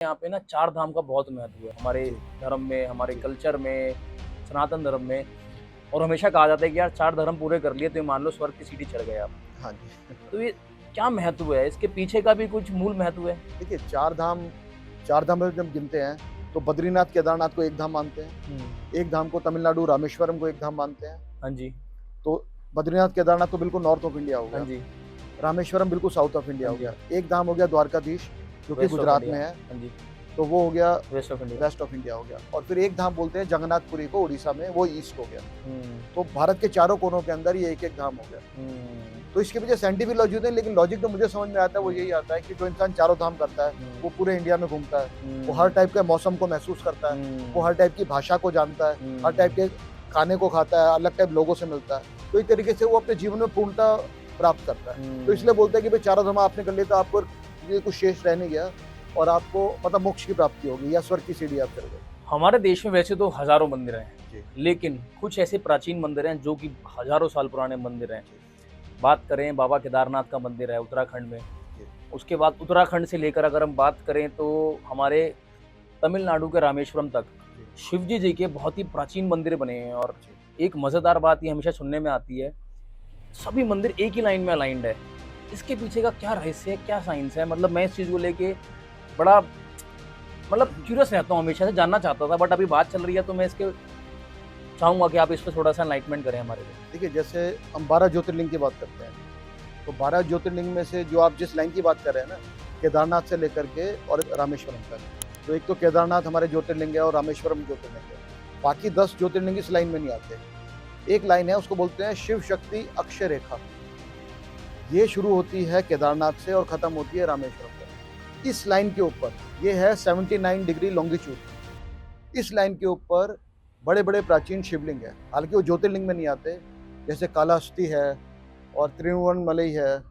यहाँ पे ना चार धाम का बहुत महत्व है हमारे धर्म में, हमारे कल्चर में, सनातन धर्म में। और हमेशा कहा जाता है कि यार चार धर्म पूरे कर लिए तो ये मान लो स्वर्ग की सीढ़ी चढ़ गए आप। हाँ जी। तो ये क्या महत्व है? इसके पीछे का भी कुछ मूल महत्व है? देखिए चार धाम में जब गिनते हैं तो बद्रीनाथ, केदारनाथ को एक धाम मानते हैं। एक धाम को तमिलनाडु रामेश्वरम को एक धाम मानते हैं। हाँ जी, तो बद्रीनाथ, केदारनाथ तो बिल्कुल नॉर्थ ऑफ इंडिया हो हाँ गया। जी, रामेश्वरम बिल्कुल साउथ ऑफ इंडिया हाँ हो जी। गया। एक धाम हो गया द्वारकाधीश, जो कि वेस्ट ऑफ गुजरात इंडिया। में है, हाँ जी, तो वो हो गया west of India. West of India हो गया। और फिर एक धाम बोलते हैं जगन्नाथपुरी को, उड़ीसा में, वो ईस्ट हो गया। हम्म, तो भारत के चारों कोनों के अंदर ये एक एक धाम हो गया। तो इसके पीछे साइंटिफिक लॉजिक है, लेकिन लॉजिक तो मुझे समझ में आता है वो यही आता है कि जो इंसान चारों धाम करता है वो पूरे इंडिया में घूमता है, वो हर टाइप के मौसम को महसूस करता है, वो हर टाइप की भाषा को जानता है, हर टाइप के खाने को खाता है, अलग टाइप लोगों से मिलता है। तो एक तरीके से वो अपने जीवन में पूर्णता प्राप्त करता है। तो इसलिए बोलते हैं कि भाई चारों धाम आपने कर लिए तो आपको ये कुछ शेष रह नहीं गया और आपको मतलब मोक्ष की प्राप्ति होगी या स्वर्ग की सीढ़ी आप चढ़ गए। हमारे देश में वैसे तो हजारों मंदिर हैं, जी। लेकिन कुछ ऐसे प्राचीन मंदिर हैं जो कि हजारों साल पुराने मंदिर हैं। बात करें बाबा केदारनाथ का मंदिर है उत्तराखंड में। जी। उसके बाद उत्तराखंड से लेकर अगर हम बात करें तो हमारे तमिलनाडु के रामेश्वरम तक शिव जी के बहुत ही प्राचीन मंदिर बने हैं। और एक मज़ेदार बात ये हमेशा सुनने में आती है, सभी मंदिर एक ही लाइन में अलाइंड है। इसके पीछे का क्या रहस्य है, क्या साइंस है? मतलब मैं इस चीज़ को लेके बड़ा क्यूरियस रहता हूँ, हमेशा से जानना चाहता था। बट अभी बात चल रही है तो मैं इसके चाहूँगा कि आप इस पर थोड़ा सा एनलाइटमेंट करें हमारे लिए। देखिए, जैसे हम 12 ज्योतिर्लिंग की बात करते हैं, तो 12 ज्योतिर्लिंग में से जो आप जिस लाइन की बात कर रहे हैं ना, केदारनाथ से लेकर के और रामेश्वरम तक, तो एक तो केदारनाथ हमारे ज्योतिर्लिंग है और रामेश्वरम ज्योतिर्लिंग है। बाकी 10 ज्योतिर्लिंग इस लाइन में नहीं आते। एक लाइन है, उसको बोलते हैं शिव शक्ति अक्षय रेखा। ये शुरू होती है केदारनाथ से और खत्म होती है रामेश्वरम पर। इस लाइन के ऊपर ये है 79 डिग्री लॉन्गिट्यूड। इस लाइन के ऊपर बड़े बड़े प्राचीन शिवलिंग है, हालांकि वो ज्योतिर्लिंग में नहीं आते, जैसे कालाहस्ती है और त्रिभुवनमलई है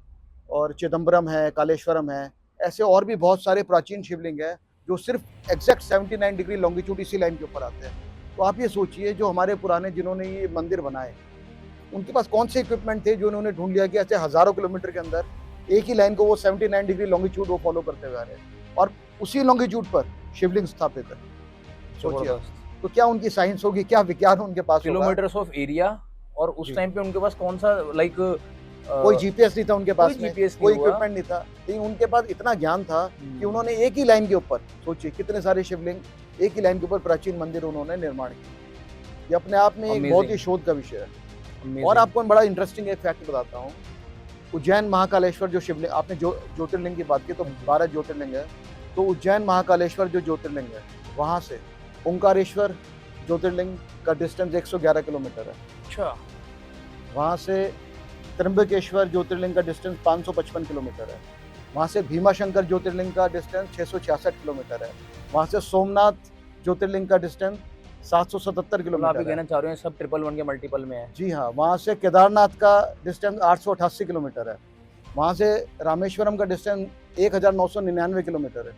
और चिदम्बरम है, कालेश्वरम है। ऐसे और भी बहुत सारे प्राचीन शिवलिंग है जो सिर्फ एग्जैक्ट 79 डिग्री लॉन्गिट्यूड इसी लाइन के ऊपर आते हैं। तो आप ये सोचिए, जो हमारे पुराने जिन्होंने ये मंदिर बनाए, उनके पास कौन से इक्विपमेंट थे जो उन्होंने ढूंढ लिया कि ऐसे हजारों किलोमीटर के अंदर एक ही लाइन को वो 79 डिग्री लॉन्गिट्यूड वो फॉलो करते हुए आ रहे हैं और उसी लॉन्गिट्यूड पर शिवलिंग स्थापित है। सोचिए, तो क्या उनकी साइंस होगी, क्या विज्ञान उनके पास होगा। Kilometres of area. और उस टाइम पे उनके पास कौन सा कोई जीपीएस नहीं था उनके पास में, कोई हुआ। इक्विपमेंट नहीं था, लेकिन उनके पास इतना ज्ञान था कि उन्होंने एक ही लाइन के ऊपर, सोचिए कितने सारे शिवलिंग एक ही लाइन के ऊपर प्राचीन मंदिर उन्होंने निर्माण किया। ये अपने आप में एक बहुत ही शोध का विषय है। और आपको बड़ा इंटरेस्टिंग एक फैक्ट बताता हूँ, उज्जैन महाकालेश्वर जो शिवलिंग, आपने जो ज्योतिर्लिंग की बात की, तो 12 ज्योतिर्लिंग है। तो उज्जैन महाकालेश्वर जो ज्योतिर्लिंग है, वहाँ से ओंकारेश्वर ज्योतिर्लिंग का डिस्टेंस 111 किलोमीटर है। अच्छा। वहाँ से त्र्यंबकेश्वर ज्योतिर्लिंग का डिस्टेंस 555 किलोमीटर है। वहाँ से भीमाशंकर ज्योतिर्लिंग का डिस्टेंस 666 किलोमीटर है। वहाँ से सोमनाथ ज्योतिर्लिंग का डिस्टेंस 777 किलोमीटर है। कहना चाह रहे हैं सब 111 के मल्टीपल में है। जी हाँ। वहाँ से केदारनाथ का डिस्टेंस 888 किलोमीटर है। वहाँ से रामेश्वरम का डिस्टेंस 1999 किलोमीटर है।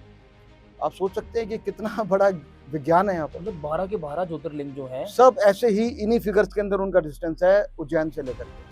आप सोच सकते हैं कि कितना बड़ा विज्ञान है यहाँ पर। मतलब 12 के 12 ज्योतिर्लिंग जो है सब ऐसे ही इन्हीं फिगर्स के अंदर उनका डिस्टेंस है उज्जैन से लेकर के।